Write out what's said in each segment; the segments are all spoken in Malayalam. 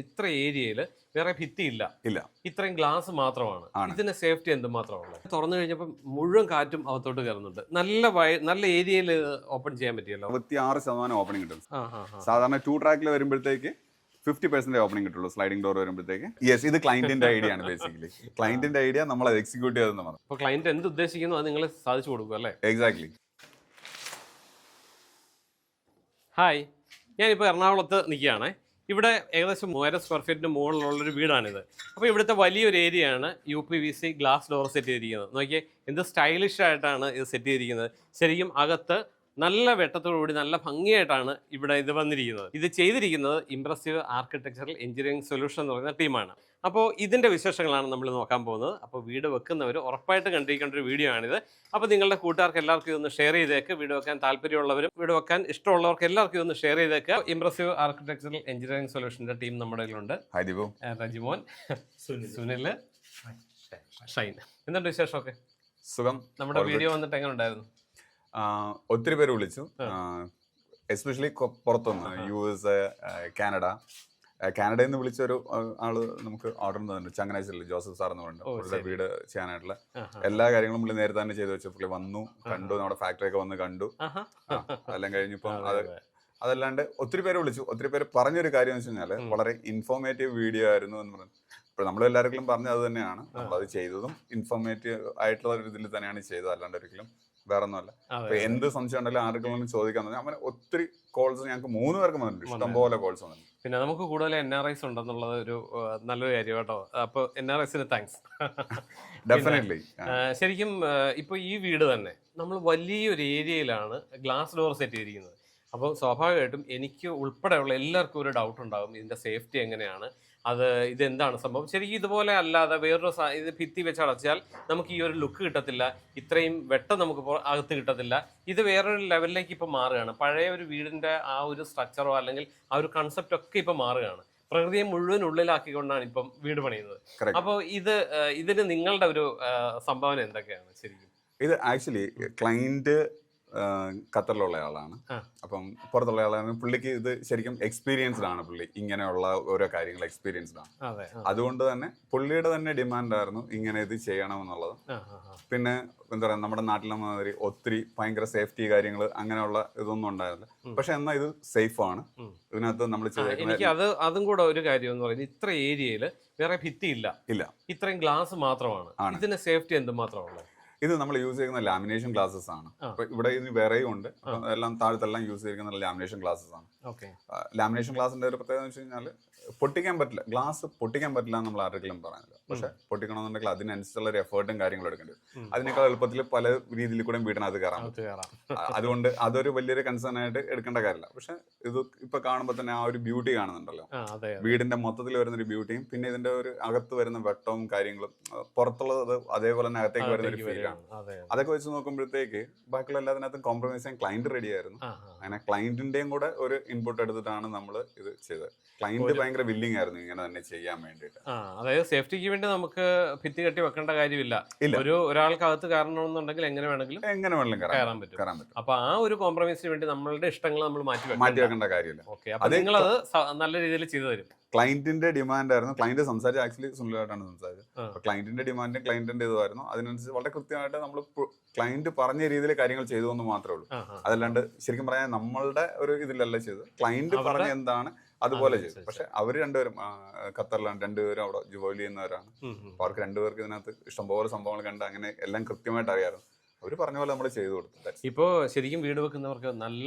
ഇത്ര ഏരിയയിൽ വേറെ ഭിത്തി ഇല്ല. ഇല്ല. ഇത്രയും ഗ്ലാസ് മാത്രമാണ്. ഇതിന്റെ സേഫ്റ്റി എന്തുമാത്രമാണ്? തുറന്നു കഴിഞ്ഞപ്പോൾ മുഴുവൻ കാറ്റും അകത്തോട്ട് കയറുന്നുണ്ട്. നല്ല ഏരിയയിൽ ഓപ്പൺ ചെയ്യാൻ പറ്റിയല്ലോ. 66% ഓപ്പണിംഗ് കിട്ടും. സാധാരണ 2 ട്രാക്കിൽ വരുമ്പോഴത്തേക്ക് 50% ഓപ്പണിംഗ് കിട്ടുള്ളൂ സ്ലൈഡിംഗ് ഡോർ വരുമ്പോഴത്തേക്ക്. യെസ്, ഇത് ക്ലയന്റിന്റെ ഐഡിയ ആണ്. ബേസിക്കലി ക്ലയന്റിന്റെ ഐഡിയ നമ്മൾ അത് എക്സിക്യൂട്ട് ചെയ്തെന്ന് പറഞ്ഞു. അപ്പോൾ ക്ലയന്റ് എന്ത് ഉദ്ദേശിക്കുന്നു അത് നിങ്ങൾ സാധിച്ചു കൊടുക്കും അല്ലേ? എക്സാക്ട്ലി. ഹായ്, ഞാനിപ്പോൾ എറണാകുളത്ത് നിൽക്കുകയാണേ. ഇവിടെ ഏകദേശം 3000 സ്ക്വയർ ഫീറ്റിന് മുകളിലുള്ളൊരു വീടാണിത്. അപ്പോൾ ഇവിടുത്തെ വലിയൊരു ഏരിയയാണ് UPVC ഗ്ലാസ് ഡോർ സെറ്റ് ചെയ്തിരിക്കുന്നത്. നോക്കിയേ എന്ത് സ്റ്റൈലിഷ് ആയിട്ടാണ് ഇത് സെറ്റ് ചെയ്തിരിക്കുന്നത്. ശരിക്കും അകത്ത് നല്ല വെട്ടത്തോടുകൂടി നല്ല ഭംഗിയായിട്ടാണ് ഇവിടെ ഇത് വന്നിരിക്കുന്നത്. ഇത് ചെയ്തിരിക്കുന്നത് ഇംപ്രസീവ് ആർക്കിടെക്ചറൽ എഞ്ചിനീയറിംഗ് സൊല്യൂഷൻ എന്ന് പറയുന്ന ടീമാണ്. അപ്പോൾ ഇതിൻ്റെ വിശേഷങ്ങളാണ് നമ്മൾ നോക്കാൻ പോകുന്നത്. അപ്പോൾ വീട് വെക്കുന്നവർ ഉറപ്പായിട്ട് കണ്ടിരിക്കേണ്ട ഒരു വീഡിയോ ആണിത്. അപ്പോൾ നിങ്ങളുടെ കൂട്ടുകാർക്ക് എല്ലാവർക്കും ഇതൊന്ന് ഷെയർ ചെയ്തേക്ക്. വീട് വെക്കാൻ താല്പര്യമുള്ളവരും വീട് വെക്കാൻ ഇഷ്ടമുള്ളവർക്ക് എല്ലാവർക്കും ഇതൊന്ന് ഷെയർ ചെയ്തേക്ക്. ഇംപ്രസീവ് ആർക്കിടെക്ചറൽ എഞ്ചിനീയറിംഗ് സൊല്യൂഷൻ്റെ ടീം നമ്മുടെ കയ്യിലുണ്ട്. റജിമോൻ, സുനിൽ, ഷൈൻ. എന്തുണ്ട് വിശേഷമൊക്കെ? സുഖം. നമ്മുടെ വീഡിയോ വന്നിട്ട് എങ്ങനെ ഉണ്ടായിരുന്നു? ഒത്തിരി പേര് വിളിച്ചു, എസ്പെഷ്യലി പുറത്തുനിന്ന് US, കാനഡയിൽ നിന്ന് വിളിച്ചൊരു ആള് നമുക്ക് ഓർഡർ തന്നിട്ടുണ്ട്. ചങ്ങനാശ്ശേരിയിൽ ജോസഫ് സാർ എന്ന് പറഞ്ഞിട്ട് വീട് ചെയ്യാനായിട്ടുള്ള എല്ലാ കാര്യങ്ങളും പുള്ളി നേരത്തെ തന്നെ ചെയ്തു വെച്ചു. പുള്ളി വന്നു, കണ്ടു, നമ്മുടെ ഫാക്ടറി ഒക്കെ വന്ന് കണ്ടു. അതെല്ലാം കഴിഞ്ഞിപ്പം അതല്ലാണ്ട് ഒത്തിരി പേര് വിളിച്ചു. ഒത്തിരി പേര് പറഞ്ഞൊരു കാര്യം എന്ന് വെച്ച് കഴിഞ്ഞാൽ വളരെ ഇൻഫോർമേറ്റീവ് വീഡിയോ ആയിരുന്നു എന്ന് പറഞ്ഞു. ഇപ്പോൾ നമ്മൾ എല്ലാവർക്കും പറഞ്ഞത് അത് തന്നെയാണ്. നമ്മളത് ചെയ്തതും ഇൻഫോർമേറ്റീവ് ആയിട്ടുള്ള ഒരു ഇതിൽ തന്നെയാണ് ചെയ്തത്, അല്ലാണ്ട് ഒരിക്കലും വേറെ ഒന്നുമല്ല. അപ്പൊ എന്ത് സംശയം ഉണ്ടെങ്കിലും ആർക്കെങ്കിലും ചോദിക്കാൻ തന്നെ അങ്ങനെ ഒത്തിരി കോൾസ് ഞങ്ങൾക്ക് 3 പേർക്ക് വന്നിട്ടുണ്ട്. ഇഷ്ടംപോലെ കോൾസ് വന്നിട്ടുണ്ട്. പിന്നെ നമുക്ക് കൂടുതൽ NRIs ഉണ്ടെന്നുള്ളത് ഒരു നല്ലൊരു കാര്യം കേട്ടോ. അപ്പോൾ NRIസിന് താങ്ക്സ്. ഡെഫിനറ്റ്ലി. ശരിക്കും ഇപ്പോൾ ഈ വീട് തന്നെ നമ്മൾ വലിയൊരു ഏരിയയിലാണ് ഗ്ലാസ് ഡോർ സെറ്റ് ചെയ്തിരിക്കുന്നത്. അപ്പോൾ സ്വാഭാവികമായിട്ടും എനിക്ക് ഉൾപ്പെടെയുള്ള എല്ലാവർക്കും ഒരു ഡൗട്ട് ഉണ്ടാകും, ഇതിൻ്റെ സേഫ്റ്റി എങ്ങനെയാണ്, ഇതെന്താണ് സംഭവം. ശരിക്കും ഇതുപോലെ അല്ലാതെ വേറൊരു ഇത് ഭിത്തി വെച്ച് അടച്ചാൽ നമുക്ക് ഈ ഒരു ലുക്ക് കിട്ടത്തില്ല, ഇത്രയും വെട്ടം നമുക്ക് അകത്ത് കിട്ടത്തില്ല. ഇത് വേറൊരു ലെവലിലേക്ക് ഇപ്പോൾ മാറുകയാണ്. പഴയ ഒരു വീടിൻ്റെ ആ ഒരു സ്ട്രക്ചറോ അല്ലെങ്കിൽ ആ ഒരു കൺസെപ്റ്റ് ഒക്കെ ഇപ്പോൾ മാറുകയാണ്. പ്രകൃതിയെ മുഴുവൻ ഉള്ളിലാക്കിക്കൊണ്ടാണ് ഇപ്പം വീട് പണിയുന്നത്. അപ്പോൾ ഇതിന് നിങ്ങളുടെ ഒരു സംഭാവന എന്തൊക്കെയാണ് ശരിക്കും? ഇത് ആക്ച്വലി ക്ലയന്റ് ഖത്തറിലുള്ള ആളാണ്. അപ്പം പുറത്തുള്ള ആളാണ്. പുള്ളിക്ക് ഇത് ശരിക്കും എക്സ്പീരിയൻസ്ഡ് ആണ്. പുള്ളി ഇങ്ങനെയുള്ള ഓരോ കാര്യങ്ങൾ എക്സ്പീരിയൻസ്ഡ് ആണ്. അതുകൊണ്ട് തന്നെ പുള്ളിയുടെ തന്നെ ഡിമാൻഡ് ആയിരുന്നു ഇങ്ങനെ ഇത് ചെയ്യണമെന്നുള്ളത്. പിന്നെ എന്താ പറയുക, നമ്മുടെ നാട്ടിലെ മാതിരി ഒത്തിരി ഭയങ്കര സേഫ്റ്റി കാര്യങ്ങൾ അങ്ങനെയുള്ള ഇതൊന്നും ഉണ്ടായിരുന്നില്ല. പക്ഷെ എന്നാൽ ഇത് സേഫ് ആണ്. ഇതിനകത്ത് നമ്മൾ എനിക്ക് അതും കൂടെ ഒരു കാര്യം എന്ന് പറയുന്നത്, ഇത്ര ഏരിയയിൽ വേറെ ഭിത്തി ഇല്ല, ഇത്രയും ഗ്ലാസ് മാത്രമാണ്. ഇതിന്റെ സേഫ്റ്റി എന്തുമാത്രമാണ്? ഇത് നമ്മൾ യൂസ് ചെയ്യുന്ന ലാമിനേഷൻ ഗ്ലാസസ് ആണ്. അപ്പൊ ഇവിടെ ഇത് വേറെയും ഉണ്ട്. എല്ലാം താഴത്തെല്ലാം യൂസ് ചെയ്യുന്ന ലാമിനേഷൻ ഗ്ലാസസ് ആണ്. ലാമിനേഷൻ ഗ്ലാസിന്റെ ഒരു പ്രത്യേകത എന്ന് വെച്ച് കഴിഞ്ഞാൽ പൊട്ടിക്കാൻ പറ്റില്ല, ഗ്ലാസ് പൊട്ടിക്കാൻ പറ്റില്ല എന്ന് നമ്മൾ ആർക്കെങ്കിലും പറയുന്നില്ല. പക്ഷെ പൊട്ടിക്കണമെന്നുണ്ടെങ്കിൽ അതിനനുസരിച്ചുള്ള ഒരു എഫേർട്ടും കാര്യങ്ങളും എടുക്കേണ്ടി വരും. അതിനേക്കാൾ എളുപ്പത്തിൽ പല രീതിയിൽ കൂടെ വീടിനകത്ത് കയറാൻ പറ്റും. അതുകൊണ്ട് അതൊരു വലിയൊരു കൺസേൺ ആയിട്ട് എടുക്കേണ്ട കാര്യമില്ല. പക്ഷെ ഇത് ഇപ്പൊ കാണുമ്പോൾ തന്നെ ആ ഒരു ബ്യൂട്ടി കാണുന്നുണ്ടല്ലോ, വീടിന്റെ മൊത്തത്തിൽ വരുന്ന ഒരു ബ്യൂട്ടിയും പിന്നെ ഇതിന്റെ ഒരു അകത്ത് വരുന്ന വെട്ടവും കാര്യങ്ങളും പുറത്തുള്ളത് അതേപോലെ തന്നെ അകത്തേക്ക് വരുന്ന ഒരു ഫീലാണ്. അതൊക്കെ വെച്ച് നോക്കുമ്പോഴത്തേക്ക് ബാക്കിയുള്ള എല്ലാത്തിനകത്തും കോംപ്രമൈസ് ചെയ്യാൻ ക്ലയന്റ് റെഡി ആയിരുന്നു. അങ്ങനെ ക്ലയന്റിന്റെയും കൂടെ ഒരു ഇൻപുട്ട് എടുത്തിട്ടാണ് നമ്മൾ ഇത് ചെയ്തത്. ക്ലയന്റ് ഭയങ്കര വില്ലിങ് ആയിരുന്നു ഇങ്ങനെ തന്നെ ചെയ്യാൻ വേണ്ടിയിട്ട്. അതായത് സേഫ്റ്റിക്ക് വേണ്ടി നമുക്ക് ഭിത്തി കെട്ടി വെക്കേണ്ട കാര്യമില്ല. ഒരാൾക്ക് അകത്ത് കയറണമെന്നുണ്ടെങ്കിൽ എങ്ങനെ വേണമെങ്കിലും കയറാൻ പറ്റും. അപ്പൊ ആ ഒരു കോംപ്രമൈസിന് വേണ്ടി നമ്മളുടെ ഇഷ്ടങ്ങൾ നമ്മൾ മാറ്റി വെക്കേണ്ട കാര്യമില്ല. ഓക്കെ, അപ്പൊ നിങ്ങളത് നല്ല രീതിയിൽ ചെയ്തു തരും. ക്ലയന്റിന്റെ ഡിമാൻഡ് ആയിരുന്നു. ക്ലയന്റ് സംസാരിച്ച് ആക്ച്വലി സുനിലായിട്ടാണ് സംസാരിച്ചത്. അപ്പൊ ക്ലയന്റിന്റെ ഡിമാൻഡും ക്ലയന്റിന്റെ ഇതുമായിരുന്നു. അതിനനുസരിച്ച് വളരെ കൃത്യമായിട്ട് നമ്മൾ ക്ലയന്റ് പറഞ്ഞ രീതിയിൽ കാര്യങ്ങൾ ചെയ്തു എന്ന് മാത്രമേ ഉള്ളൂ. അതല്ലാണ്ട് ശരിക്കും പറയാൻ നമ്മളുടെ ഒരു ഇതിലല്ല ചെയ്തത്. ക്ലയന്റ് പറഞ്ഞ എന്താണ് അതുപോലെ ചെയ്തു. പക്ഷെ അവര് രണ്ടുപേരും ഖത്തറിലാണ്, രണ്ടുപേരും അവിടെ ജോലി ചെയ്യുന്നവരാണ്. അപ്പൊ അവർക്ക് രണ്ടുപേർക്ക് ഇതിനകത്ത് ഇഷ്ടംപോലെ സംഭവങ്ങൾ കണ്ട് അങ്ങനെ എല്ലാം കൃത്യമായിട്ട് അറിയാമായിരുന്നു. അവര് പറഞ്ഞ പോലെ നമ്മൾ ചെയ്തു കൊടുത്തു. ഇപ്പോ ശരിക്കും വീട് വെക്കുന്നവർക്ക്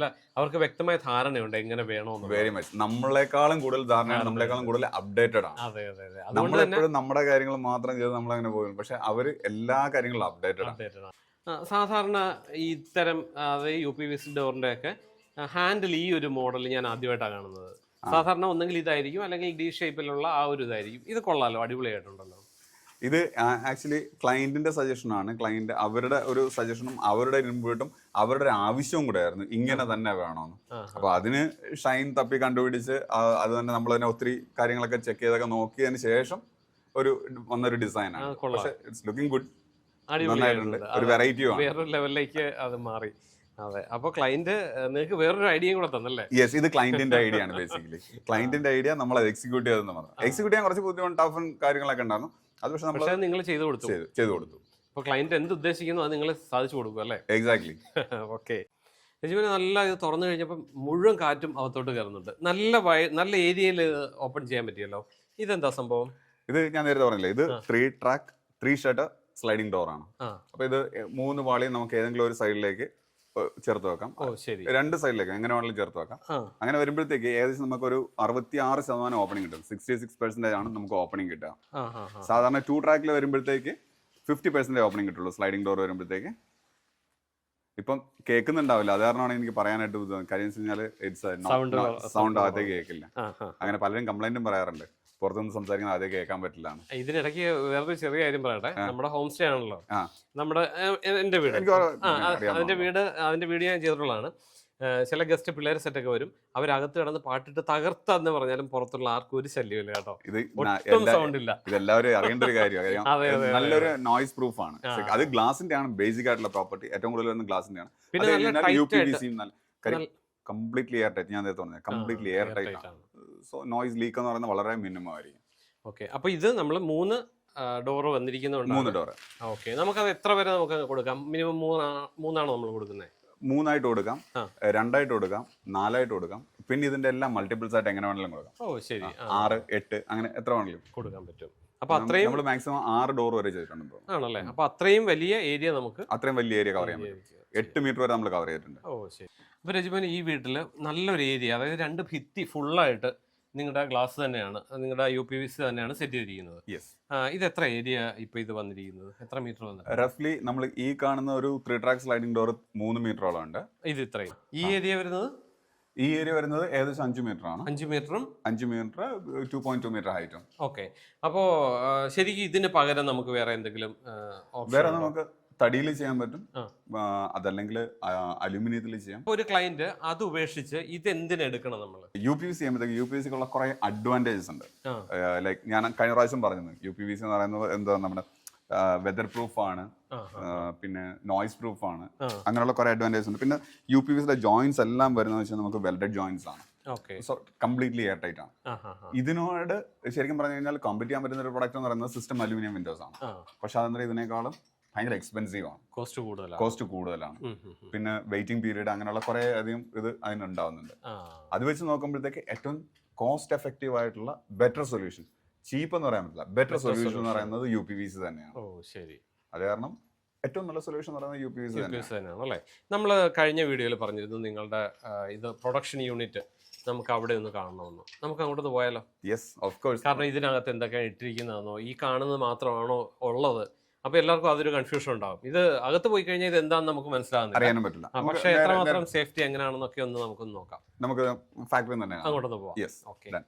അവർക്ക് വ്യക്തമായ ധാരണയുണ്ട് എങ്ങനെ വേണമെന്ന്. Very much. നമ്മളെക്കാളും കൂടുതൽ ധാരണയാണ്, നമ്മളെക്കാളും കൂടുതൽ അപ്ഡേറ്റഡ് ആണ്. നമ്മളെപ്പോഴും നമ്മുടെ കാര്യങ്ങൾ മാത്രം ചെയ്ത് നമ്മളങ്ങനെ പോകും. പക്ഷെ അവര് എല്ലാ കാര്യങ്ങളും അപ്ഡേറ്റഡ് ആണ്. സാധാരണ ഇത്തരം UPVC ഡോറിന്റെ ഒക്കെ ഹാൻഡിൽ ഈ ഒരു മോഡൽ ഞാൻ ആദ്യമായിട്ടാണ് കാണുന്നത്. സാധാരണ ഒന്നെങ്കിൽ ഇതായിരിക്കും അല്ലെങ്കിൽ D ഷേപ്പിലുള്ള ആ ഒരു ഇതായിരിക്കും. ഇത് കൊള്ളാലോ, അടിപൊളിയായിട്ടുണ്ടല്ലോ. ഇത് ആക്ച്വലി ക്ലയന്റിന്റെ സജഷനാണ്. ക്ലയന്റ് അവരുടെ ഒരു സജഷനും അവരുടെ ഇൻപുട്ടും അവരുടെ ഒരു ആവശ്യവും കൂടെ ആയിരുന്നു ഇങ്ങനെ തന്നെ വേണമെന്ന്. അപ്പൊ അതിന് ഷൈൻ തപ്പി കണ്ടുപിടിച്ച് അത് തന്നെ നമ്മൾ തന്നെ ഒത്തിരി കാര്യങ്ങളൊക്കെ ചെക്ക് ചെയ്തൊക്കെ നോക്കിയതിന് ശേഷം വന്നൊരു ഡിസൈനാണ്. പക്ഷെ ഇറ്റ്സ് ലുക്കിംഗ് ഗുഡ്, നന്നായിട്ടുണ്ട്. ഒരു വെറൈറ്റിയും വേറൊരു ലെവലിലേക്ക് അത് മാറി. അതെ, അപ്പൊ ക്ലയന്റ് നിങ്ങൾക്ക് വേറൊരു ഐഡിയയും കൂടെ തന്നല്ലേ? യെസ്, ഇത് ക്ലയന്റിന്റെ ഐഡിയ ആണ് ബേസിക്കലി. ക്ലയന്റിന്റെ ഐഡിയ നമ്മൾ എക്സിക്യൂട്ട് ചെയ്തെന്ന് മാത്രം. എക്സിക്യൂട്ട് ചെയ്യാൻ കുറച്ച് ബുദ്ധിമുട്ട്, ടഫ് കാര്യങ്ങളൊക്കെ ഉണ്ടായിരുന്നു. അത് പക്ഷെ നമ്മൾ നിങ്ങൾ ചെയ്തു കൊടുത്തു. അപ്പൊ ക്ലയന്റ് എന്ത് ഉദ്ദേശിക്കുന്നു അത് നിങ്ങൾ സാധിച്ചു കൊടുക്കും അല്ലേ? എക്സാക്ട്ലി. ഓക്കെ. രജിമന് നല്ല ഇത് തുറന്നു കഴിഞ്ഞപ്പോൾ മുഴുവൻ കാറ്റും അകത്തോട്ട് കയറുന്നുണ്ട്. നല്ല ഏരിയയിൽ ഓപ്പൺ ചെയ്യാൻ പറ്റിയല്ലോ. ഇതെന്താ സംഭവം? ഇത് ഞാൻ നേരത്തെ പറഞ്ഞില്ലേ, ഇത് 3 track 3 shutter സ്ലൈഡിംഗ് ഡോർ ആണ്. അപ്പൊ ഇത് 3 വാളിയും നമുക്ക് ഏതെങ്കിലും ഒരു സൈഡിലേക്ക് ചേർത്ത് വെക്കാം. 2 സൈഡിലേക്ക് എങ്ങനെ വേണമെങ്കിലും ചേർത്ത് വെക്കാം. അങ്ങനെ വരുമ്പോഴത്തേക്ക് ഏകദേശം നമുക്ക് ഒരു 66% ഓപ്പണിംഗ് കിട്ടും. 66% ആണ് നമുക്ക് ഓപ്പണിംഗ് കിട്ടുക. സാധാരണ 2 trackൽ വരുമ്പോഴത്തേക്ക് 50% ഓപ്പണിംഗ് കിട്ടുള്ളൂ സ്ലൈഡിംഗ് ഡോർ വരുമ്പോഴത്തേക്ക്. ഇപ്പം കേൾക്കുന്നുണ്ടാവില്ല, അത് കാരണമാണ് എനിക്ക് പറയാനായിട്ട് ബുദ്ധിമുട്ട്. കാര്യം വെച്ച് കഴിഞ്ഞാൽ സൗണ്ട് അകത്തേക്ക് കേൾക്കില്ല. അങ്ങനെ പലരും കംപ്ലൈന്റും പറയാറുണ്ട്, പുറത്തുനിന്ന് സംസാരിക്കുന്നത് അതേ കേൾക്കാൻ പറ്റില്ല. ഇതിനിടയ്ക്ക് വേറൊരു ചെറിയ കാര്യം പറയട്ടെ. നമ്മുടെ ഹോം സ്റ്റേ ആണല്ലോ, നമ്മുടെ എന്റെ വീട്, അതിന്റെ വീഡിയോ ഞാൻ ചെയ്തിട്ടുള്ളതാണ്. ചില ഗസ്റ്റ് പിള്ളേർ സെറ്റൊക്കെ വരും, അവരകത്ത് കിടന്ന് പാട്ടിട്ട് തകർത്തെന്ന് പറഞ്ഞാലും പുറത്തുള്ള ആർക്കും ഒരു ശല്യമില്ല കേട്ടോ. ഒട്ടും സൗണ്ട് ഇല്ല. ഇതെല്ലാവരും അറിയേണ്ട ഒരു കാര്യം. നല്ലൊരു നോയ്സ് പ്രൂഫ് ആണ്. അത് ഗ്ലാസിന്റെ ആണ് ബേസിക് ആയിട്ടുള്ള പ്രോപ്പർട്ടി. ഏറ്റവും കൂടുതൽ വരുന്ന ഗ്ലാസിന്റെ ആണ്. Completely air tight. ഞാൻ നേരത്തെ പറഞ്ഞത് കംപ്ലീറ്റ്ലി എയർ ടൈറ്റ് ആണ്. സോ നോയ്സ് ലീക്ക് എന്ന് പറയുന്നത് വളരെ മിനിമം ആയിരിക്കും. ഓക്കെ. അപ്പൊ ഇത് നമ്മൾ 3 ഡോറ് വന്നിരിക്കുന്നുണ്ട്. 3 ഡോറ്. ഓക്കെ. നമുക്കത് എത്ര വരെ നമുക്ക് കൊടുക്കാം? മിനിമം 3 നമ്മൾ കൊടുക്കുന്നത്? 3 ആയിട്ട് കൊടുക്കാം, 2 ആയിട്ട് കൊടുക്കാം, 4 ആയിട്ട് കൊടുക്കാം. പിന്നെ ഇതിന്റെ എല്ലാം മൾട്ടിപ്പിൾസ് ആയിട്ട് എങ്ങനെ വേണമെങ്കിലും കൊടുക്കാം. 6, 8 അങ്ങനെ എത്ര വേണമെങ്കിലും കൊടുക്കാൻ പറ്റും. അപ്പൊ അത്രയും നമ്മൾ മാക്സിമം 6 ഡോർ വരെ ചെയ്തിട്ടുണ്ട്. ആണല്ലേ? അപ്പൊ അത്രയും വലിയ ഏരിയ കവർ ചെയ്യാൻ പറ്റും. 8 മീറ്റർ വരെ നമ്മൾ കവർ ചെയ്തിട്ടുണ്ട്. ശരി. അപ്പൊ രജിമൻ, ഈ വീട്ടിൽ നല്ലൊരു ഏരിയ, അതായത് 2 ഭിത്തി ഫുള്ളായിട്ട് നിങ്ങളുടെ ഗ്ലാസ് തന്നെയാണ്, നിങ്ങളുടെ UPVC തന്നെയാണ് സെറ്റ് ചെയ്തിരിക്കുന്നത്. ഇത് എത്ര ഏരിയ ഇപ്പൊ ഇത് വന്നിരിക്കുന്നത്? എത്ര മീറ്റർ വന്നത്? റഫ്ലി നമ്മൾ ഈ കാണുന്ന ഒരു 3 track സ്ലൈഡിംഗ് ഡോർ 3 മീറ്ററോളം ഉണ്ട്. ഇത് ഇത്രയും. ഈ ഏരിയ വരുന്നത് ഏകദേശം 5 മീറ്റർ ആണ്. 5 മീറ്ററും 5 മീറ്റർ 2.2 മീറ്റർ ഹൈറ്റും. ഓക്കെ. അപ്പോ ശരിക്കും ഇതിന് പകരം നമുക്ക് വേറെ എന്തെങ്കിലും നമുക്ക് തടിയിൽ ചെയ്യാൻ പറ്റും, അതല്ലെങ്കിൽ അലുമിനിയത്തിൽ ചെയ്യാം. ഒരു ക്ലയന്റ് അത് ഉപേക്ഷിച്ച് ഇത് എന്തിനെടുക്കണം? നമ്മൾ UPVC ചെയ്യുമ്പോഴത്തേക്ക് UPVCക്കുള്ള കുറെ അഡ്വാൻറ്റേജസ് ഉണ്ട്. ലൈക്ക് ഞാൻ കഴിഞ്ഞ പ്രാവശ്യം പറഞ്ഞത്, UPVC എന്ന് പറയുന്നത് എന്താ, നമ്മുടെ വെതർ പ്രൂഫ് ആണ്, പിന്നെ നോയ്സ് പ്രൂഫ് ആണ്, അങ്ങനെയുള്ള കുറെ അഡ്വാൻറ്റേജസ് ഉണ്ട്. പിന്നെ UPVCയുടെ ജോയിന്റ്സ് എല്ലാം വരുന്നത് വെച്ചാൽ നമുക്ക് വെൽഡഡ് ജോയിന്റ്സ് ആണ്. സോ കംപ്ലീറ്റ്ലി എയർ ടൈറ്റ് ആണ്. ഇതിനോട് ശരിക്കും പറഞ്ഞു കഴിഞ്ഞാൽ കോമ്പറ്റ് ചെയ്യാൻ പറ്റുന്ന ഒരു പ്രൊഡക്റ്റ് എന്ന് പറയുന്നത് സിസ്റ്റം അലുമിനിയം വിൻഡോസ് ആണ്. പക്ഷെ അതെന്താ ഇതിനേക്കാളും ഭയങ്കര എക്സ്പെൻസീവ് ആണ്, കോസ്റ്റ് കൂടുതലാണ്. പിന്നെ വെയിറ്റിംഗ് പീരീഡ്, അങ്ങനെയുള്ള കുറെ അധികം ഇത് അതിനുണ്ടാവുന്നുണ്ട്. അത് വെച്ച് നോക്കുമ്പോഴത്തേക്ക് ഏറ്റവും കോസ്റ്റ് എഫക്റ്റീവ് ആയിട്ടുള്ള ബെറ്റർ സൊല്യൂഷൻ, ചീപ്പ് എന്ന് പറയാൻ പറ്റില്ല, ബെറ്റർ സൊല്യൂഷൻ എന്ന് പറയുന്നത് UPVC തന്നെയാണ്. അത് കാരണം ഏറ്റവും നല്ല സൊല്യൂഷൻ എന്ന് പറയുന്നത് UPVC തന്നെയാണ് അല്ലേ? നമ്മൾ കഴിഞ്ഞ വീഡിയോയിൽ പറഞ്ഞിരുന്നു നിങ്ങളുടെ ഇത് പ്രൊഡക്ഷൻ യൂണിറ്റ് നമുക്ക് അവിടെ ഒന്ന് കാണണമെന്ന്. നമുക്ക് അങ്ങോട്ട് പോയാലോ? Yes, of course. കാരണം ഇതിനകത്ത് എന്തൊക്കെയാണ് ഇട്ടിരിക്കുന്നതെന്നോ ഈ കാണുന്നത് മാത്രമാണോ ഉള്ളത്? അപ്പൊ എല്ലാവർക്കും അതൊരു കൺഫ്യൂഷൻ ഉണ്ടാവും. ഇത് അകത്ത് പോയി കഴിഞ്ഞാൽ ഇത് എന്താണെന്ന് നമുക്ക് മനസ്സിലാകുന്നില്ല, പറ്റില്ല. പക്ഷെ എത്രമാത്രം സേഫ്റ്റി എങ്ങനെയാണെന്നൊക്കെ ഒന്ന് നമുക്കൊന്ന് നോക്കാം. നമുക്ക് ഫാക്ടറി തന്നെ അങ്ങോട്ടൊന്ന് പോവാം.